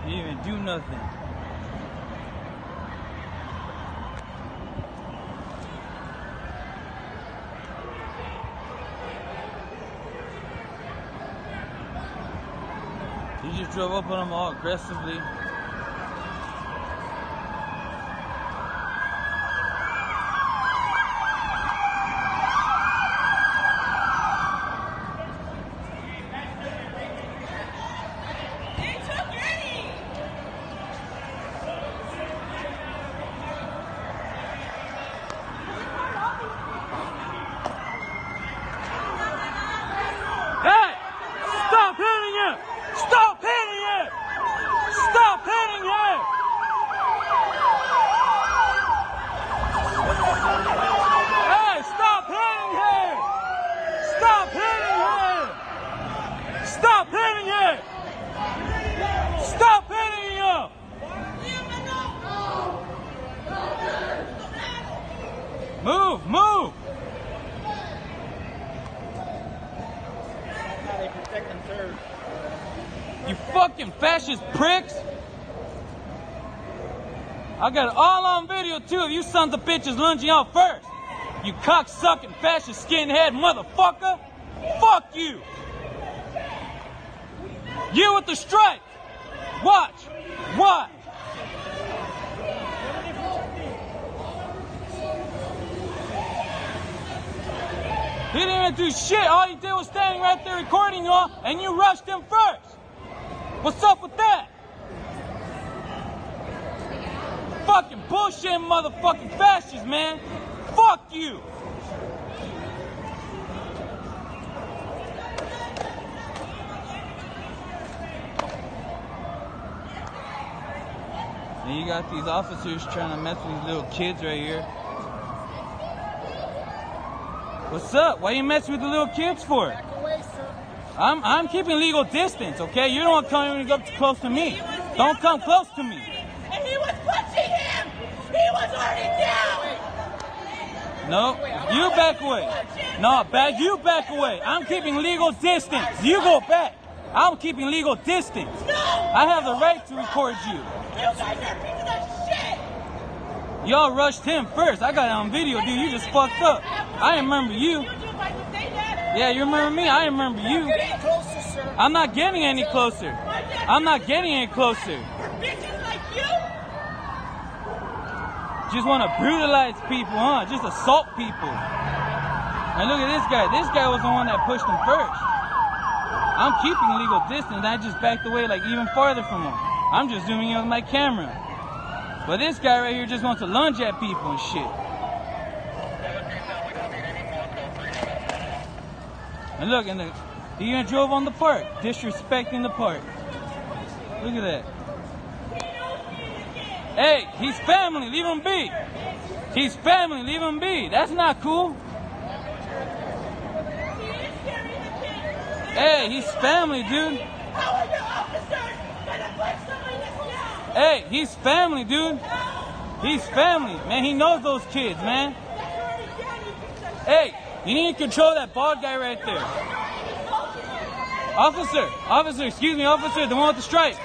You didn't even do nothing. You just drove up on them all aggressively. Move! You fucking fascist pricks! I got it all on video too of you sons of bitches lunging out first! You cock-sucking fascist skinhead motherfucker! Fuck you! You with the stripe! Watch! Watch! He didn't even do shit. All he did was standing right there recording y'all, and you rushed him first. What's up with that? Fucking bullshit motherfucking fascists, man. Fuck you. And you got these officers trying to mess with these little kids right here. What's up? Why you messing with the little kids for? Back away, sir. I'm keeping legal distance, okay? You don't come up close to me. Don't come close to me. And he was punching him! He was already down! No, you back away. No, you back away. I'm keeping legal distance. You go back. I'm keeping legal distance. No! I have the right to record you. You guys are pieces of shit! Y'all rushed him first. I got it on video, dude. You just fucked up. I remember you. Yeah, you remember me? I remember you. Getting closer, sir. I'm not getting any closer. I'm not getting any closer. Bitches like you? Just want to brutalize people, huh? Just assault people. And look at this guy. This guy was the one that pushed him first. I'm keeping legal distance. I just backed away like even farther from him. I'm just zooming in with my camera. But this guy right here just wants to lunge at people and shit. And look, he even drove on the park, disrespecting the park. Look at that. Hey, he's family, leave him be. He's family, leave him be. That's not cool. Hey, he's family, dude. How are your officers gonna punch somebody that's down? Hey, he's family, dude. He's family. Man, he knows those kids, man. Hey, you need to control that bald guy right there. Officer, excuse me, officer, the one with the stripes.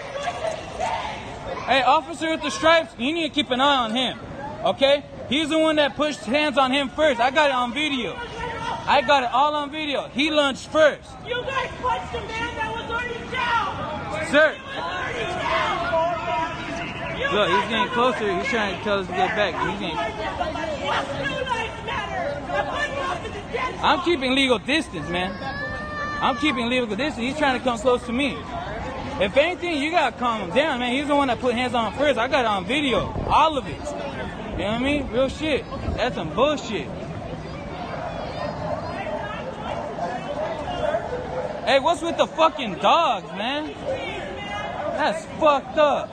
Hey, officer with the stripes, you need to keep an eye on him, okay? He's the one that pushed hands on him first. I got it on video. I got it all on video. He lunged first. You guys punched a man that was already down! Sir. Already down! Look, he's getting closer. He's trying to tell us to get back. I'm keeping legal distance, man. I'm keeping legal distance. He's trying to come close to me. If anything, you gotta calm him down, man. He's the one that put hands on him first. I got it on video. All of it. You know what I mean? Real shit. That's some bullshit. Hey, what's with the fucking dogs, man? That's fucked up.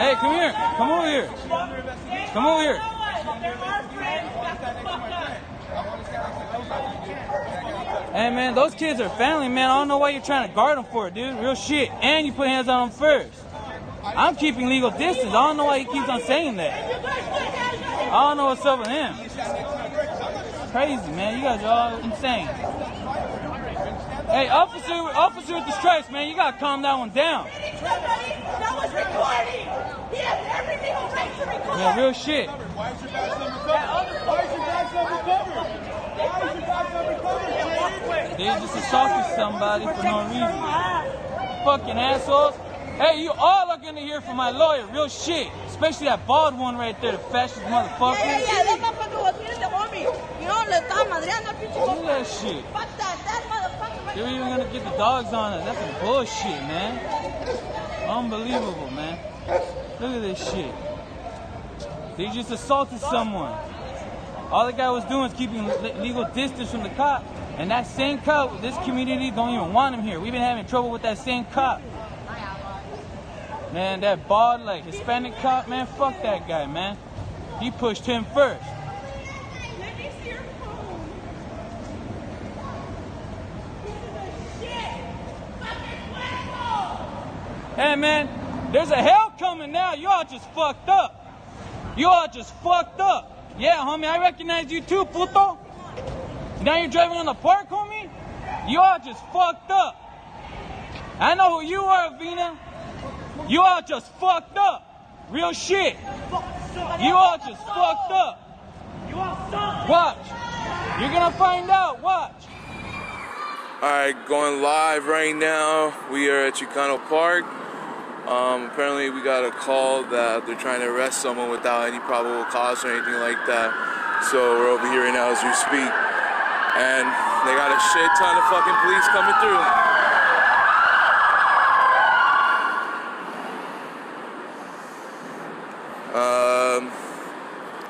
Hey, come here. Come over here. Come over here. Hey, man, those kids are family, man. I don't know why you're trying to guard them for it, dude. Real shit. And you put hands on them first. I'm keeping legal distance. I don't know why he keeps on saying that. I don't know what's up with him. Crazy, man. You guys are all insane. Hey, officer with the stripes, man. You gotta calm that one down. somebody that was recording. He has every legal right to record. Yeah, real shit. Why is your badge number covered? Why is your badge number covered? Why is your badge number covered? They just assaulted somebody for no reason. Fucking assholes. Hey, you all are gonna hear from my lawyer. Real shit. Especially that bald one right there, the fascist motherfucker. Yeah, that motherfucker was here, the homie. You know, le estaba madreando al pinche Look at that shit. Fuck that motherfucker. They were even gonna get the dogs on it. That's some bullshit, man. Unbelievable, man. Look at this shit. They just assaulted someone. All the guy was doing is keeping legal distance from the cop. And that same cop, this community don't even want him here. We've been having trouble with that same cop. Man, that bald, like, Hispanic cop, man, fuck that guy, man. He pushed him first. Let me see your phone. Hey, man, there's a hell coming now. You all just fucked up. You all just fucked up. Yeah, homie, I recognize you too, puto. Now you're driving on the park, homie? You all just fucked up. I know who you are, Vina. You all just fucked up. Real shit. You all just fucked up. Watch. You're gonna find out. Watch. Alright, going live right now. We are at Chicano Park. Apparently we got a call that they're trying to arrest someone without any probable cause or anything like that. So we're over here right now as we speak. And they got a shit ton of fucking police coming through.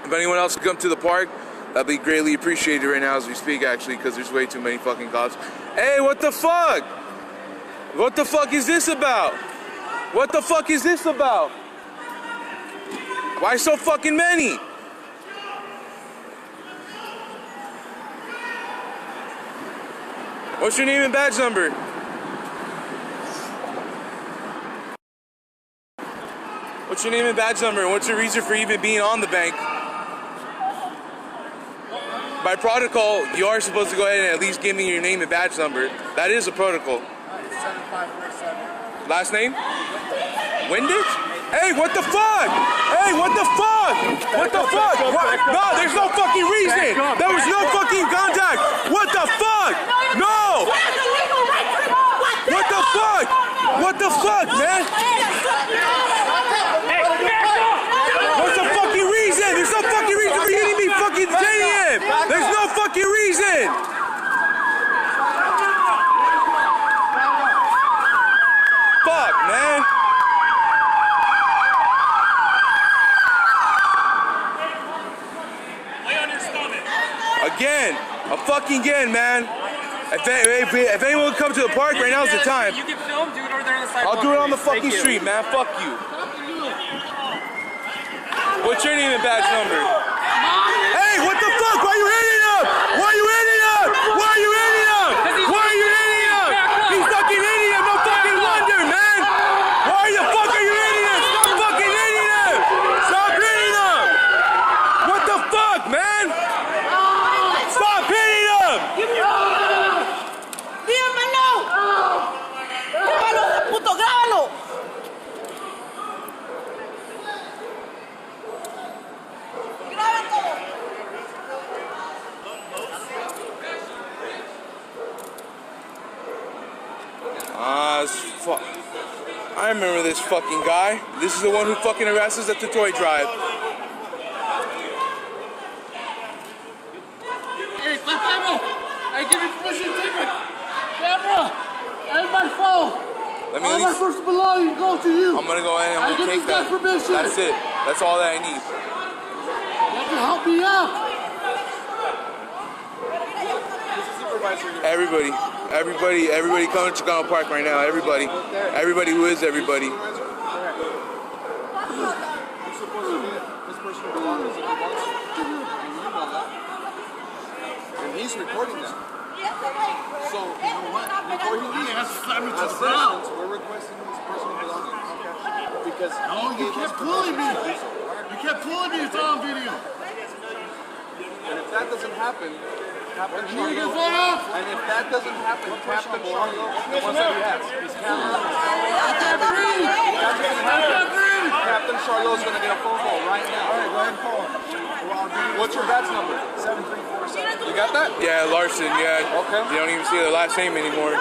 If anyone else could come to the park, that'd be greatly appreciated right now as we speak, actually, because there's way too many fucking cops. Hey, what the fuck? What the fuck is this about? What the fuck is this about? Why so fucking many? What's your name and badge number? What's your name and badge number? And what's your reason for even being on the bank? By protocol, you are supposed to go ahead and at least give me your name and badge number. That is a protocol. 7547. Last name? Windage? Hey, what the fuck? Hey, what the fuck? What the fuck? What? No, there's no fucking reason. There was no fucking contact. What the fuck? No. What the fuck? What the fuck, man? What's the fucking reason? There's no fucking reason for hitting me fucking detaining him. There's no fucking reason. Fuck, man. Again, again, man. If anyone would come to the park right now is the time. You can film, do it over there on the sidewalk. I'll do it on the fucking street, man. Fuck you. What's your name and badge number? Hey, what the fuck? Why are you hitting him? Why are you hitting him? Why are you hitting him? Why are you hitting him? He's fucking hitting him. No fucking wonder, man. Why the fuck are you hitting him? Stop fucking hitting him. Stop hitting him. What the fuck, man? Stop hitting him. ¡Dígamelo! ¡Grábalo, puto, grábalo! ¡Graben todo! Fuck. I remember this fucking guy. This is the one who fucking harassed us at the toy drive. Hey, camera! I give you permission to take my camera and my phone. Let me All my personal belongings go to you. I'm gonna go in and I'm I gonna give take this guy that. permission. That's it. That's all that I need. You have to help me out. Everybody come to Chicano Park right now. Everybody who is everybody. This personal belongings if he wants to. You know that. And he's recording that. So, you know what? Before he leaves, as citizens, we're requesting his personal belongings. Because you kept pulling me. You kept pulling me. It's on video. And if that doesn't happen, and if that doesn't happen, tap the belongings. The ones that he has. His camera. I can't breathe. Arlo's gonna get a phone call right now. All right, go ahead and call him. What's your badge number? 7347. You got that? Yeah, Larson, yeah. Okay. You don't even see their last name anymore.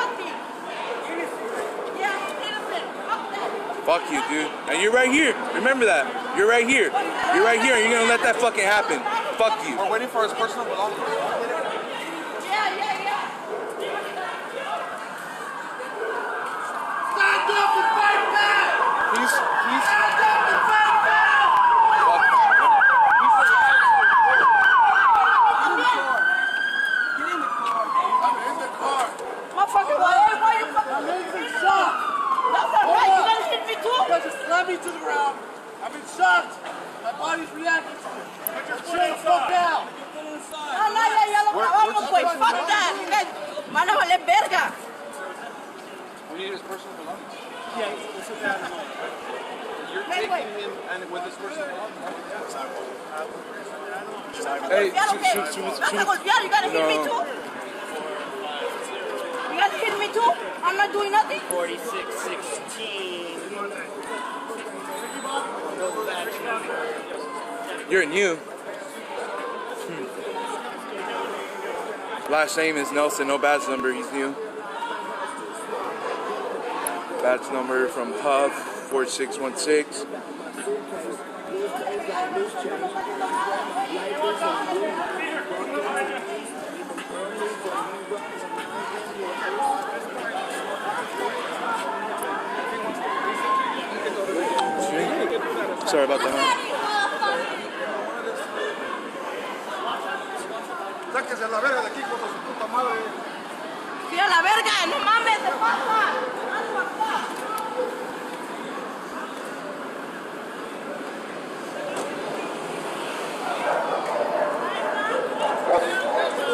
Fuck you, dude. And you're right here. Remember that. You're right here. You're right here, and you're gonna let that fucking happen. Fuck you. We're waiting for his personal belongings. Stand up and fight back! He's Stand up and fight back! Motherfucker, why you fucking being shot? That's not right, you gotta hit me too? Because it slammed me to the ground. I've been shocked. My body's reacting to it. Chill the fuck out. No, ya lo grabamos, pues. Fuck that. You guys van a valer verga. We need his personal belongings. Yeah, this is that. You're taking him and with his personal belongings. Hey, Vas a golpear, you gotta hit me too? You gotta hit me too? I'm not doing nothing? 4616. you're new. Last name is Nelson, no badge number, he's new. Badge number from Puff, 4616. Sorry about that, man. Sáquese a la verga de aquí, con su puta madre. Sí, a la verga, no mames, te pasa.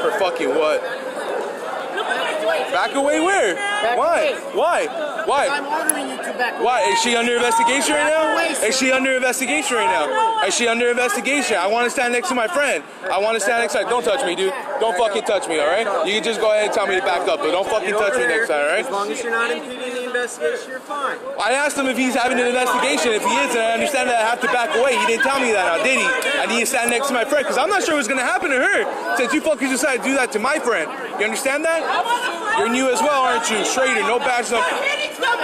For fucking what? Back away where? Why? Why? Why? I'm ordering you to back away. Why? Is she under investigation right now? Is she under investigation right now? Is she under investigation? I want to stand next to my friend. I want to stand next to her. Don't touch me, dude. Don't fucking touch me, alright? You can just go ahead and tell me to back up, but don't fucking touch me next time, alright? As long as you're not impeding the investigation, you're fine. I asked him if he's having an investigation. If he is, then I understand that I have to back away. He didn't tell me that now, did he? I need to stand next to my friend, because I'm not sure what's going to happen to her, since you fuckers decided to do that to my friend. You understand that? You're new as well, aren't you? Schrader, no badge number.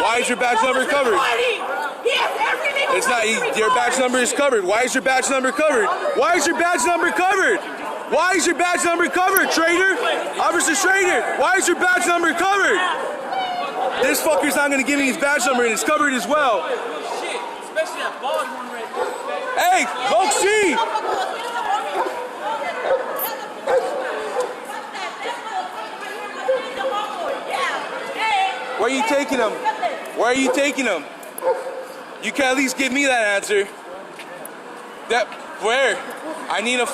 Why is your badge number covered? It's not, your badge number is covered. Why is your badge number covered? Why is your badge number covered? Why is your badge number covered, Schrader? Officer Schrader, why is your badge number covered? This fucker's not gonna give me his badge number and it's covered as well. Hey, go see! Where are you taking him? Where are you taking him? You can at least give me that answer. That, where? I need a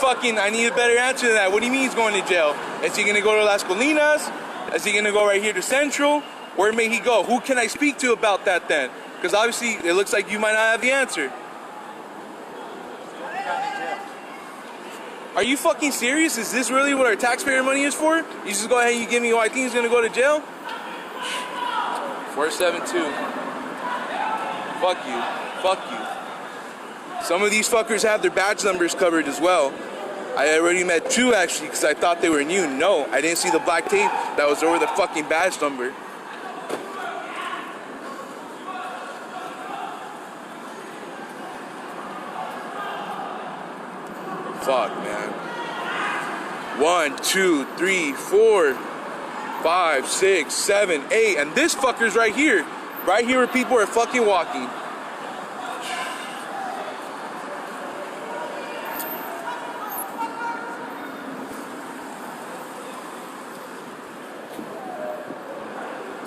better answer than that. What do you mean he's going to jail? Is he gonna go to Las Colinas? Is he gonna go right here to Central? Where may he go? Who can I speak to about that then? Because obviously it looks like you might not have the answer. Are you fucking serious? Is this really what our taxpayer money is for? You just go ahead and you give me who I think he's gonna go to jail? 472. Fuck you. Fuck you. Some of these fuckers have their badge numbers covered as well. I already met two actually because I thought they were new. No, I didn't see the black tape that was over the fucking badge number. Fuck, man. 1, 2, 3, 4, 5, 6, 7, 8, and this fucker's right here. Right here where people are fucking walking.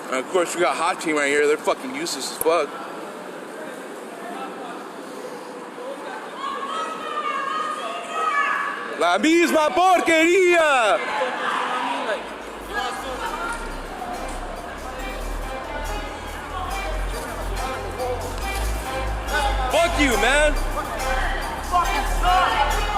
And of course, we got Hot Team right here. They're fucking useless as fuck. La misma porquería. Fuck you, man. Fucking suck.